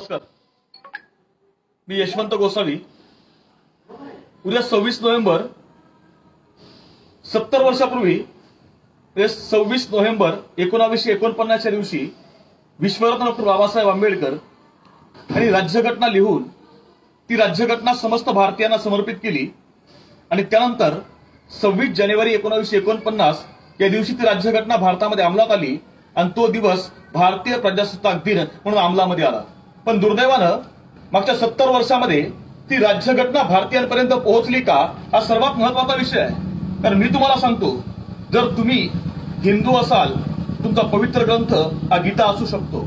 नमस्कार. मी यशवंत गोसावी. उद्या 26 नोव्हेंबर 70 वर्षापूर्वी 26 नोव्हेंबर 1949 दिवशी विश्वरत्न डॉक्टर बाबासाहेब आंबेडकर यांनी राज्यघटना लिहून ती राज्यघटना समस्त भारतीयांना समर्पित केली आणि त्यानंतर 26 जानेवारी 1949 या दिवशी ती राज्यघटना भारतामध्ये अंमलात आली आणि तो दिवस भारतीय प्रजासत्ताक दिन म्हणून अंमलामध्ये आला. पण दुर्दैवानं मागच्या 70 वर्षामध्ये ती राज्यघटना भारतीयांपर्यंत पोहोचली का हा सर्वात महत्वाचा विषय आहे. कारण मी तुम्हाला सांगतो, जर तुम्ही हिंदू असाल तुमचा पवित्र ग्रंथ हा गीता असू शकतो,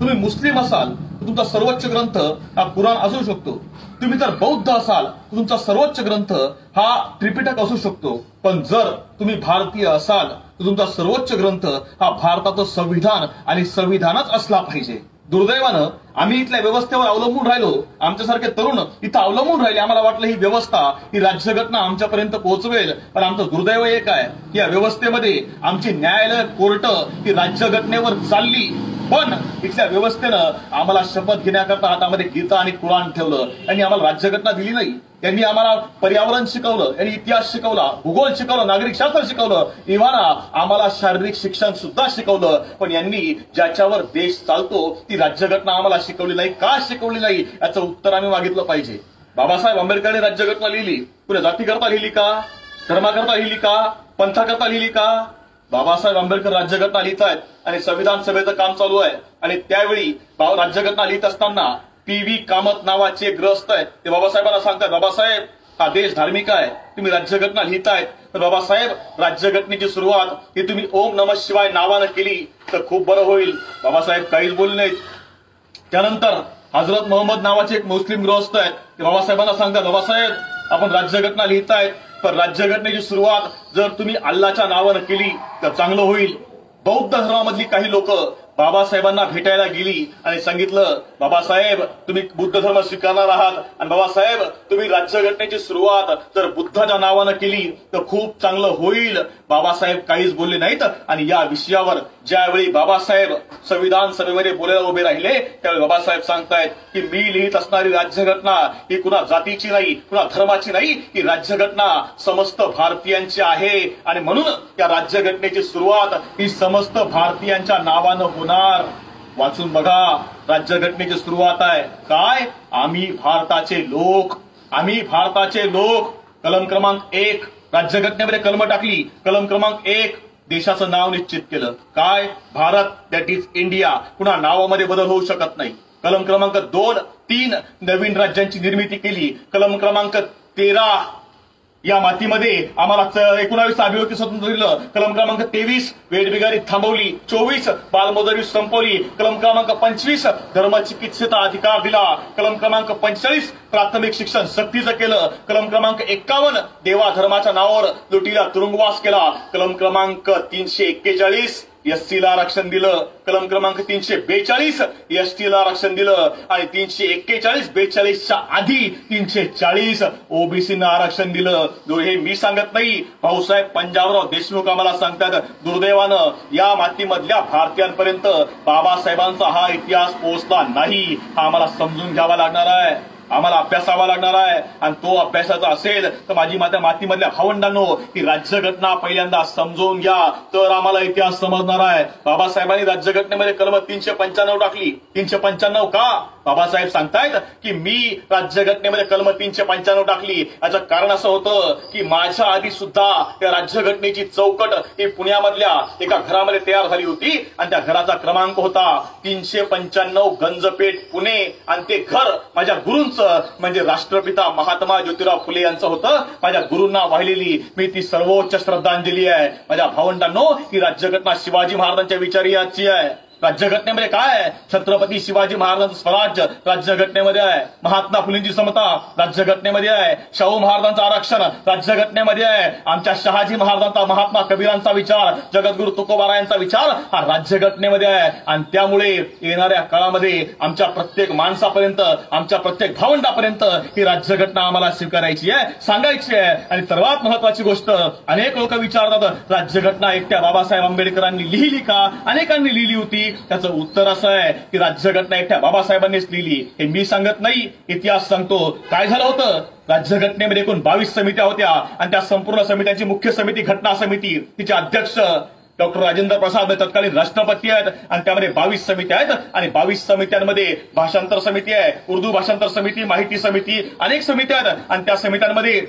तुम्ही मुस्लिम असाल तर तुमचा सर्वोच्च ग्रंथ हा कुराण असू शकतो, तुम्ही जर बौद्ध असाल तर तुमचा सर्वोच्च ग्रंथ हा त्रिपिटक असू शकतो, पण जर तुम्ही भारतीय असाल तर तुमचा सर्वोच्च ग्रंथ हा भारताचं संविधान आणि संविधानच असला पाहिजे. दुर्दैवानं आम्ही इथल्या व्यवस्थेवर अवलंबून राहिलो, आमच्यासारखे तरुण इथं अवलंबून राहिले. आम्हाला वाटलं ही व्यवस्था ही राज्यघटना आमच्यापर्यंत पोहोचवेल, पण आमचं दुर्दैव एक आहे की या व्यवस्थेमध्ये आमची न्यायालय कोर्ट ही राज्यघटनेवर चालली, पण इथल्या व्यवस्थेनं आम्हाला शपथ घेण्याकरता हातामध्ये गीता आणि कुराण ठेवलं. यांनी आम्हाला राज्यघटना दिली नाही, यांनी आम्हाला पर्यावरण शिकवलं, यांनी इतिहास शिकवला, भूगोल शिकवलं, नागरिक शास्त्र शिकवलं, इव्हाना आम्हाला शारीरिक शिक्षण सुद्धा शिकवलं, पण यांनी ज्याच्यावर देश चालतो ती राज्यघटना आम्हाला शिकवली नाही. का शिकवली नाही याचं उत्तर आम्ही मागितलं पाहिजे. बाबासाहेब आंबेडकरांनी राज्यघटना लिहिली, पुढे जातीकरता लिहिली का, धर्माकरता लिहिली का, पंथाकरता लिहिली का? बाबासाहेब आंबेडकर राज्यघटना लिहित आहेत आणि संविधान सभेचं काम चालू आहे आणि त्यावेळी राज्यघटना लिहित असताना पी.व्ही. कामत नावाचे ग्रस्त आहेत, ते बाबासाहेबांना सांगतात, बाबासाहेब हा देश धार्मिक आहे, तुम्ही राज्यघटना लिहितायत, तर बाबासाहेब राज्यघटनेची सुरुवात ही तुम्ही ओम नमः शिवाय नावानं केली तर खूप बरं होईल. बाबासाहेब काहीच बोलले नाहीत. त्यानंतर हजरत मोहम्मद नावाचे एक मुस्लिम गृहस्थ आहेत, ते बाबासाहेबांना सांगतात, बाबासाहेब आपण राज्यघटना लिहितायत पण राज्यघटनेची सुरुवात जर तुम्ही अल्लाच्या नावानं केली तर चांगलं होईल. बौद्ध धर्मामधली काही लोक बाबासाहेबांना भेटायला गेली आणि सांगितलं, बाबासाहेब तुम्ही बुद्ध धर्म स्वीकारणार आहात आणि बाबासाहेब तुम्ही राज्यघटनेची सुरुवात जर बुद्धाच्या नावानं केली तर खूप चांगलं होईल. बाबासाहेब काहीच बोलले नाहीत आणि या विषयावर ज्यावेळी बाबासाहेब संविधान सभेमध्ये बोलायला उभे राहिले त्यावेळी बाबासाहेब सांगतायत की मी लिहित असणारी राज्यघटना ही कुणा जातीची नाही, कुणा धर्माची नाही, ही राज्यघटना समस्त भारतीयांची आहे आणि म्हणून त्या राज्यघटनेची सुरुवात ही समस्त भारतीयांच्या नावानं होणार. वाचून बघा, राज्यघटनेची सुरुवात आहे काय, आम्ही भारताचे लोक, आम्ही भारताचे लोक. कलम क्रमांक 1 राज्यघटनेमध्ये कलम टाकली, कलम क्रमांक 1 देशाचं नाव निश्चित केलं काय, भारत, दॅट इज इंडिया. पुन्हा नावामध्ये बदल होऊ शकत नाही. कलम क्रमांक 2, 3 नवीन राज्यांची निर्मिती केली. कलम क्रमांक 13 या मातीमध्ये आम्हाला 19 अभिव्यक्ती स्वातंत्र्य दिलं. कलम क्रमांक 23 वेठबिगारी थांबवली. 24 बालमजुरी संपवली. कलम क्रमांक 25 धर्मचिकित्सेचा अधिकार दिला. कलम क्रमांक 45 प्राथमिक शिक्षण सक्तीचं केलं. कलम क्रमांक 51 देवा धर्माच्या नावावर लुटीला तुरुंगवास केला. कलम क्रमांक 341 एसटीला आरक्षण दिलं. कलम क्रमांक 342 एसटीला आरक्षण दिलं आणि 341-42च्या आधी 340 ओबीसीना आरक्षण दिलं. हे मी सांगत नाही, भाऊसाहेब पंजाबराव देशमुख आम्हाला सांगतात. दुर्दैवानं या मातीमधल्या भारतीयांपर्यंत बाबासाहेबांचा हा इतिहास पोहोचला नाही. हा आम्हाला समजून घ्यावा लागणार आहे, आम्हाला अभ्यासावा लागणार आहे आणि तो अभ्यासाचा असेल तर माझी मातीमधल्या भावंडांनो ही राज्यघटना पहिल्यांदा समजून घ्या तर आम्हाला इतिहास समजणार आहे. बाबासाहेबांनी राज्यघटनेमध्ये कलम 395 टाकली. 395 का? बाबासाहेब सांगतायत की मी राज्यघटनेमध्ये कलम 395 टाकली. याचं कारण असं होतं की माझ्या आधी सुद्धा या राज्यघटनेची चौकट ही पुण्यामधल्या एका घरामध्ये तयार झाली होती आणि त्या घराचा क्रमांक होता 395 गंजपेठ पुणे आणि ते घर माझ्या गुरूंचं म्हणजे राष्ट्रपिता महात्मा ज्योतिराव फुले यांचं होतं. माझ्या गुरूंना वाहिलेली मी ती सर्वोच्च श्रद्धांजली आहे. माझ्या भावंडांनो ही राज्यघटना शिवाजी महाराजांच्या विचाराची आहे. राज्यघटनेमध्ये काय आहे? छत्रपती शिवाजी महाराजांचं स्वराज्य राज्यघटनेमध्ये आहे. महात्मा फुलेंची समता राज्यघटनेमध्ये आहे. शाहू महाराजांचं आरक्षण राज्यघटनेमध्ये आहे. आमच्या शहाजी महाराजांचा, महात्मा कबीरांचा विचार, जगद्गुरु तुकोबारायांचा विचार हा राज्यघटनेमध्ये आहे आणि त्यामुळे येणाऱ्या काळामध्ये आमच्या प्रत्येक माणसापर्यंत, आमच्या प्रत्येक भावंडापर्यंत ही राज्यघटना आम्हाला स्वीकारायची आहे, सांगायची आहे. आणि सर्वात महत्वाची गोष्ट, अनेक लोक विचारतात राज्यघटना एकट्या बाबासाहेब आंबेडकरांनी लिहिली का? अनेकांनी लिहिली होती. प्रश्नासाठी त्याचं उत्तर असं आहे की राज्यघटना एकट्या बाबासाहेबांनीच लिहिली. हे मी सांगत नाही, इतिहास सांगतो. काय झालं होतं, राज्यघटनेमध्ये एकूण 22 समित्या होत्या आणि त्या संपूर्ण समित्यांची मुख्य समिती घटना समिती, तिचे अध्यक्ष डॉक्टर राजेंद्र प्रसाद तत्कालीन राष्ट्रपती आहेत आणि त्यामध्ये 22 समित्या आहेत आणि 22 समित्यांमध्ये भाषांतर समिती आहे, उर्दू भाषांतर समिती, माहिती समिती, अनेक समित्या आहेत आणि त्या समित्यांमध्ये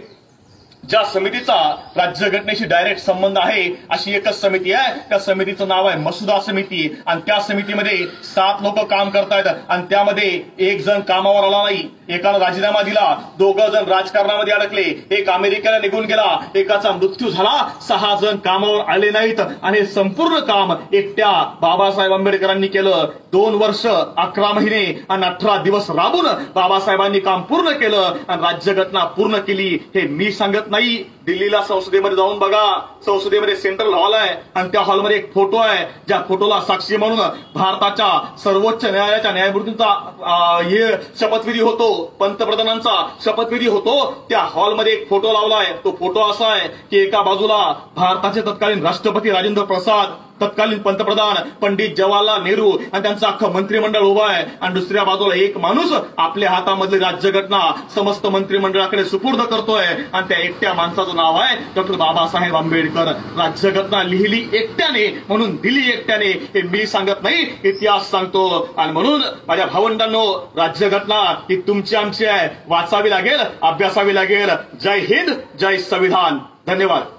ज्या समितीचा राज्यघटनेशी डायरेक्ट संबंध आहे अशी एकच समिती आहे. त्या समितीचं नाव आहे मसुदा समिती आणि त्या समितीमध्ये 7 लोक काम करतायत आणि त्यामध्ये एक जण कामावर आला नाही, एकानं राजीनामा दिला, 2 जण राजकारणामध्ये अडकले, एक अमेरिकेला निघून गेला, एकाचा मृत्यू झाला, 6 जण कामावर आले नाहीत आणि हे संपूर्ण काम एकट्या बाबासाहेब आंबेडकरांनी केलं. 2 वर्ष 11 महिने आणि 18 दिवस राबून बाबासाहेबांनी काम पूर्ण केलं आणि राज्यघटना पूर्ण केली. हे मी सांगत नाही. दिल्लीला संसदेमध्ये जाऊन बघा, संसदेमध्ये सेंट्रल हॉल आहे आणि त्या हॉलमध्ये एक फोटो आहे, ज्या फोटोला साक्षी म्हणून भारताच्या सर्वोच्च न्यायालयाच्या न्यायमूर्तींचा हे शपथविधी होतो, पंतप्रधानांचा शपथविधी होतो. त्या हॉलमध्ये एक फोटो लावलाय. तो फोटो असा आहे की एका बाजूला भारताचे तत्कालीन राष्ट्रपती राजेंद्र प्रसाद, तत्कालीन पंतप्रधान पंडित जवाहरलाल नेहरू आणि त्यांचं अख्खं मंत्रिमंडळ उभं आहे आणि दुसऱ्या बाजूला एक माणूस आपल्या हातामधली राज्यघटना समस्त मंत्रिमंडळाकडे सुपूर्द करतोय आणि त्या एकट्या माणसाचं नाव आहे डॉक्टर बाबासाहेब आंबेडकर. राज्यघटना लिहिली एकट्याने, म्हणून दिली एकट्याने. हे मी सांगत नाही, इतिहास सांगतो. आणि म्हणून माझ्या भावंडांनो, राज्यघटना ही तुमची आमची आहे, वाचावी लागेल, अभ्यासावी लागेल. जय हिंद, जय संविधान. धन्यवाद.